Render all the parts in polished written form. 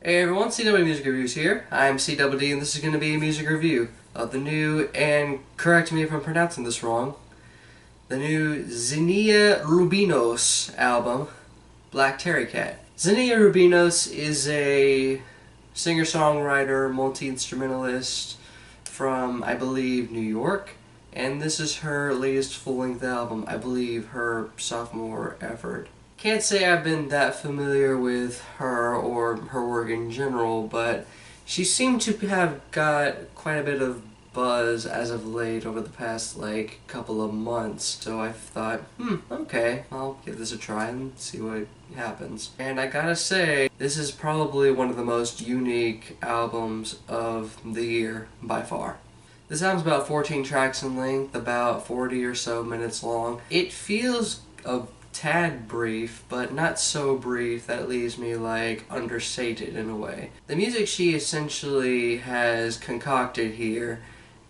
Hey everyone, CW Music Reviews here. I'm CWD and this is going to be a music review of the new, and correct me if I'm pronouncing this wrong, the new Xenia Rubinos album, Black Terry Cat. Xenia Rubinos is a singer-songwriter, multi-instrumentalist from, I believe, New York, and this is her latest full-length album, I believe her sophomore effort. Can't say I've been that familiar with her or her work in general, but she seemed to have got quite a bit of buzz as of late over the past couple of months. So I thought, okay, I'll give this a try and see what happens. And I gotta say, this is probably one of the most unique albums of the year by far. This album's about 14 tracks in length, about 40 or so minutes long. It feels a tad brief, but not so brief that leaves me understated in a way. The music she essentially has concocted here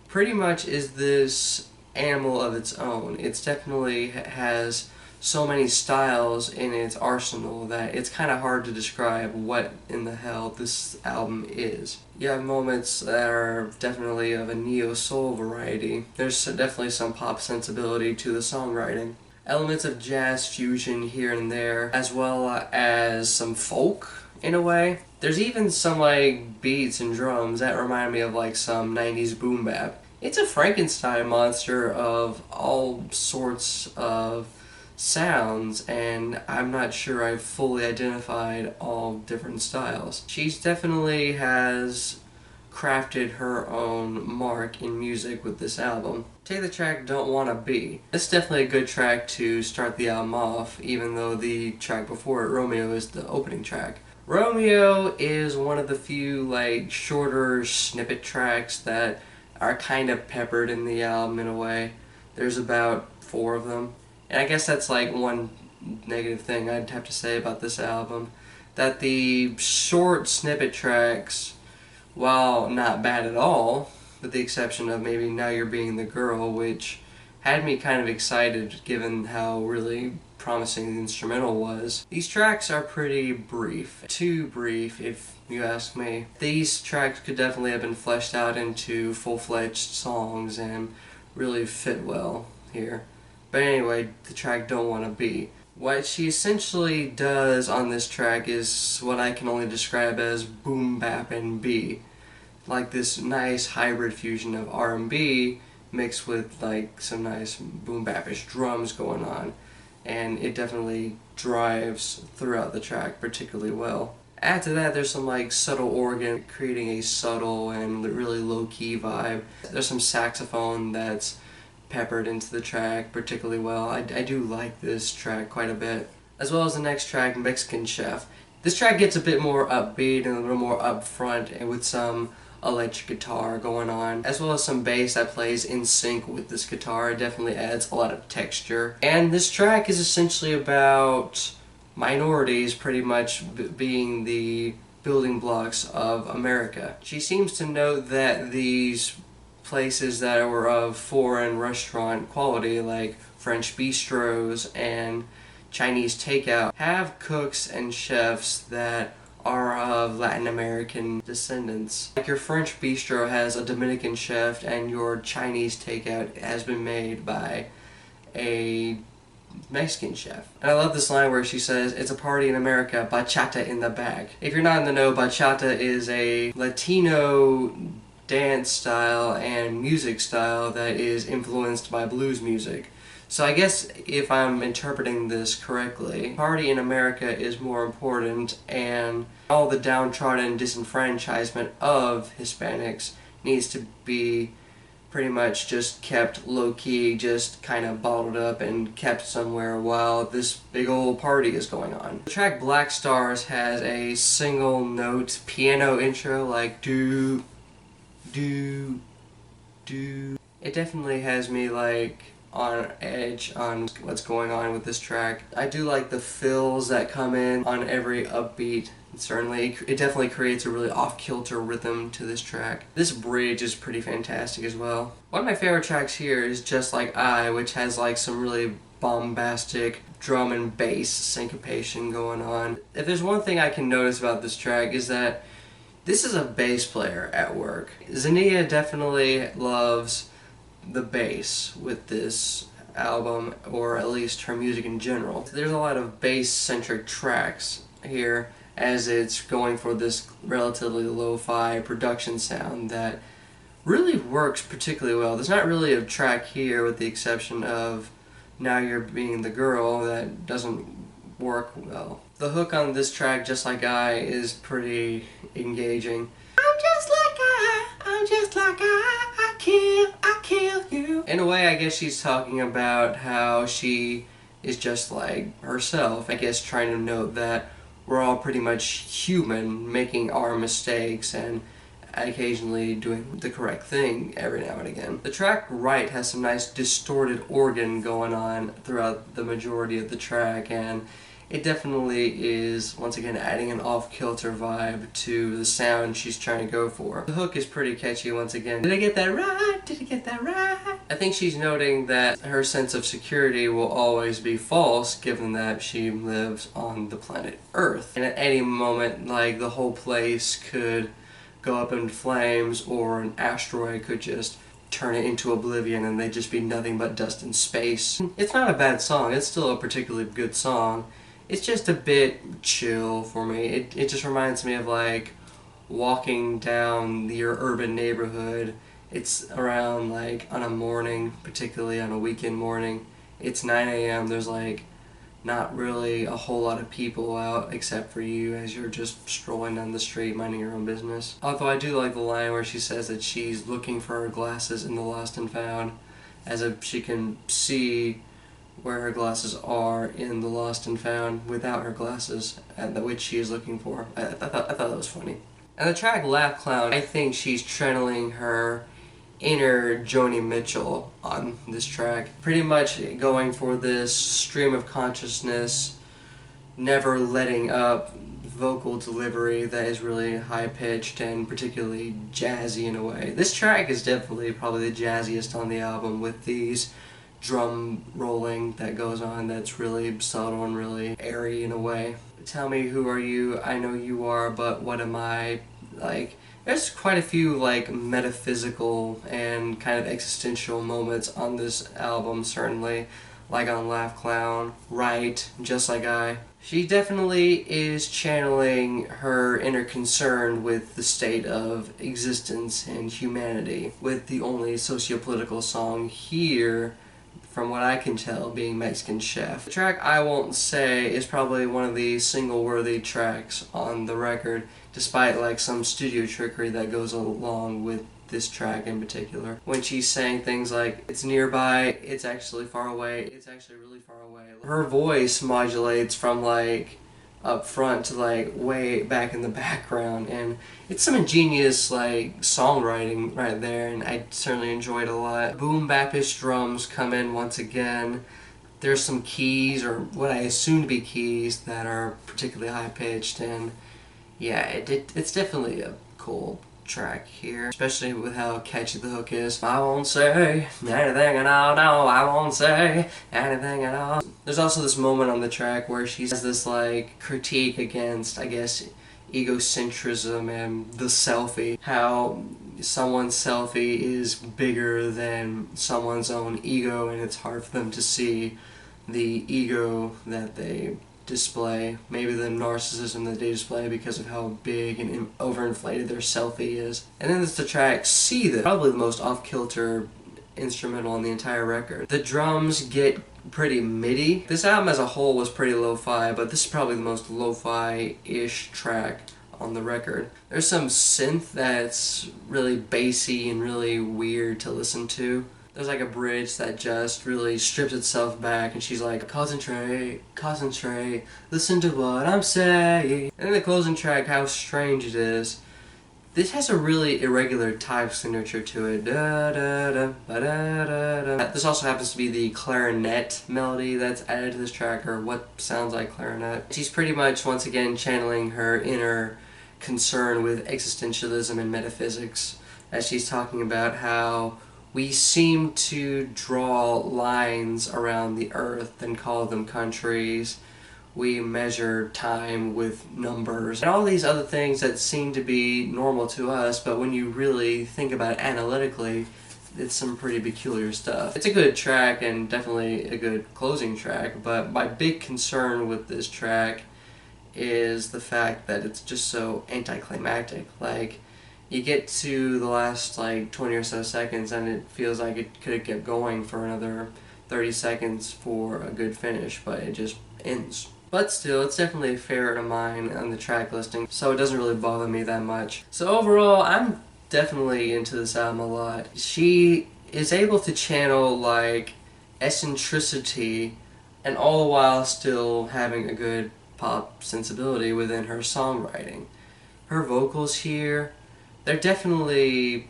pretty much is this animal of its own. It's definitely has so many styles in its arsenal that it's kind of hard to describe what in the hell this album is. You have moments that are definitely of a neo-soul variety. There's definitely some pop sensibility to the songwriting. Elements of jazz fusion here and there, as well as some folk in a way. There's even some beats and drums that remind me of some 90s Boom-Bap. It's a Frankenstein monster of all sorts of sounds, and I'm not sure I've fully identified all different styles. She definitely has crafted her own mark in music with this album. Take the track Don't Wanna Be. It's definitely a good track to start the album off, even though the track before it, Romeo, is the opening track. Romeo is one of the few shorter snippet tracks that are kind of peppered in the album in a way. There's about 4 of them. And I guess that's one negative thing I'd have to say about this album. That the short snippet tracks, while not bad at all, with the exception of maybe Now You're Being the Girl, which had me kind of excited given how really promising the instrumental was. These tracks are pretty brief. Too brief, if you ask me. These tracks could definitely have been fleshed out into full-fledged songs and really fit well here. But anyway, the track Don't Wanna Be. What she essentially does on this track is what I can only describe as Boom-Bap and B. This nice hybrid fusion of R&B mixed with some nice boom-bap-ish drums going on. And it definitely drives throughout the track particularly well. After that, there's some subtle organ creating a subtle and really low-key vibe. There's some saxophone that's peppered into the track particularly well. I do like this track quite a bit. As well as the next track, Mexican Chef. This track gets a bit more upbeat and a little more upfront, and with some electric guitar going on, as well as some bass that plays in sync with this guitar. It definitely adds a lot of texture. And this track is essentially about minorities pretty much being the building blocks of America. She seems to note that these places that were of foreign restaurant quality, like French bistros and Chinese takeout, have cooks and chefs that are of Latin American descendants. Your French bistro has a Dominican chef, and your Chinese takeout has been made by a Mexican chef. And I love this line where she says, "It's a party in America, bachata in the bag." If you're not in the know, bachata is a Latino dance style and music style that is influenced by blues music. So I guess if I'm interpreting this correctly, party in America is more important, and all the downtrodden disenfranchisement of Hispanics needs to be pretty much just kept low-key, just kind of bottled up and kept somewhere while this big old party is going on. The track Black Stars has a single note piano intro do, do, do. It definitely has me on edge on what's going on with this track. I do like the fills that come in on every upbeat. Certainly, it definitely creates a really off-kilter rhythm to this track. This bridge is pretty fantastic as well. One of my favorite tracks here is Just Like I, which has some really bombastic drum and bass syncopation going on. If there's one thing I can notice about this track is that this is a bass player at work. Xenia definitely loves the bass with this album, or at least her music in general. There's a lot of bass-centric tracks here as it's going for this relatively lo-fi production sound that really works particularly well. There's not really a track here, with the exception of Now You're Being the Girl, that doesn't work well. The hook on this track, Just Like I, is pretty engaging. I'm just like I'm just like I kill you. In a way, I guess she's talking about how she is just like herself. I guess trying to note that we're all pretty much human, making our mistakes and occasionally doing the correct thing every now and again. The track Right has some nice distorted organ going on throughout the majority of the track, and it definitely is, once again, adding an off-kilter vibe to the sound she's trying to go for. The hook is pretty catchy once again. Did I get that right? Did I get that right? I think she's noting that her sense of security will always be false, given that she lives on the planet Earth. And at any moment, like, the whole place could go up in flames, or an asteroid could just turn it into oblivion and they'd just be nothing but dust in space. It's not a bad song. It's still a particularly good song. It's just a bit chill for me. It just reminds me of like walking down your urban neighborhood. It's around like on a morning, particularly on a weekend morning. It's 9 a.m. There's like not really a whole lot of people out except for you as you're just strolling down the street minding your own business. Although I do like the line where she says that she's looking for her glasses in the lost and found, as if she can see where her glasses are in the lost and found without her glasses, which she is looking for. I thought that was funny. And the track Laugh Clown, I think she's channeling her inner Joni Mitchell on this track. Pretty much going for this stream of consciousness, never letting up vocal delivery that is really high-pitched and particularly jazzy in a way. This track is definitely probably the jazziest on the album, with these drum rolling that goes on that's really subtle and really airy in a way. Tell me who are you, I know you are, but what am I? Like, there's quite a few like metaphysical and kind of existential moments on this album, certainly, like on Laugh Clown, Right, Just Like I. She definitely is channeling her inner concern with the state of existence and humanity, with the only sociopolitical song here, from what I can tell, being Mexican Chef. The track I Won't Say is probably one of the single-worthy tracks on the record, despite like some studio trickery that goes along with this track in particular. When she's saying things like, it's nearby, it's actually far away, it's actually really far away. Her voice modulates from like up front to like way back in the background, and it's some ingenious like songwriting right there, and I certainly enjoyed it a lot. Boom-Bapish drums come in once again. There's some keys, or what I assume to be keys, that are particularly high-pitched, and yeah, it's definitely a cool track here, especially with how catchy the hook is. I won't say anything at all, no, I won't say anything at all. There's also this moment on the track where she has this like critique against, I guess, egocentrism and the selfie. How someone's selfie is bigger than someone's own ego, and it's hard for them to see the ego that they display, maybe the narcissism that they display because of how big and overinflated their selfie is. And then there's the track See This, probably the most off-kilter instrumental on the entire record. The drums get pretty MIDI. This album as a whole was pretty lo-fi, but this is probably the most lo-fi-ish track on the record. There's some synth that's really bassy and really weird to listen to. There's like a bridge that just really strips itself back, and she's like, concentrate, concentrate, listen to what I'm saying. And then the closing track, How Strange It Is. This has a really irregular type signature to it. Da, da, da, ba, da, da, da. This also happens to be the clarinet melody that's added to this track, or what sounds like clarinet. She's pretty much, once again, channeling her inner concern with existentialism and metaphysics, as she's talking about how We seem to draw lines around the earth and call them countries. We measure time with numbers and all these other things that seem to be normal to us, but when you really think about it analytically, it's some pretty peculiar stuff. It's a good track and definitely a good closing track, but my big concern with this track is the fact that it's just so anticlimactic. Like, you get to the last like 20 or so seconds and it feels like it could have kept going for another 30 seconds for a good finish, but it just ends. But still, it's definitely a favorite of mine on the track listing, so it doesn't really bother me that much. So overall, I'm definitely into this album a lot. She is able to channel like eccentricity and all the while still having a good pop sensibility within her songwriting. Her vocals here, they're definitely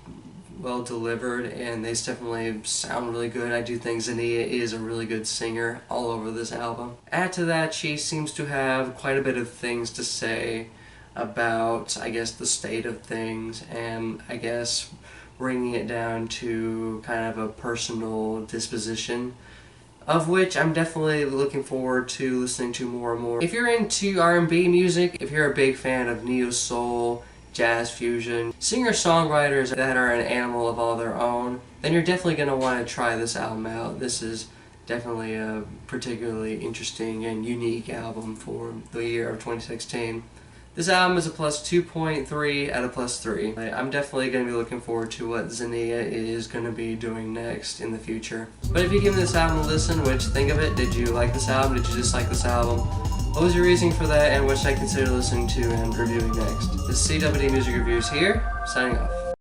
well delivered and they definitely sound really good. I do think Xenia is a really good singer all over this album. Add to that, she seems to have quite a bit of things to say about, I guess, the state of things, and I guess bringing it down to kind of a personal disposition, of which I'm definitely looking forward to listening to more and more. If you're into R&B music, if you're a big fan of neo-soul, jazz fusion, singer-songwriters that are an animal of all their own, then you're definitely going to want to try this album out. This is definitely a particularly interesting and unique album for the year of 2016. This album is a plus 2.3 out of plus 3. I'm definitely going to be looking forward to what Xenia is going to be doing next in the future. But if you give this album a listen, what did you think of it? Did you like this album? Did you dislike this album? What was your reasoning for that, and what should I consider listening to and reviewing next? This is CWD Music Reviews here, signing off.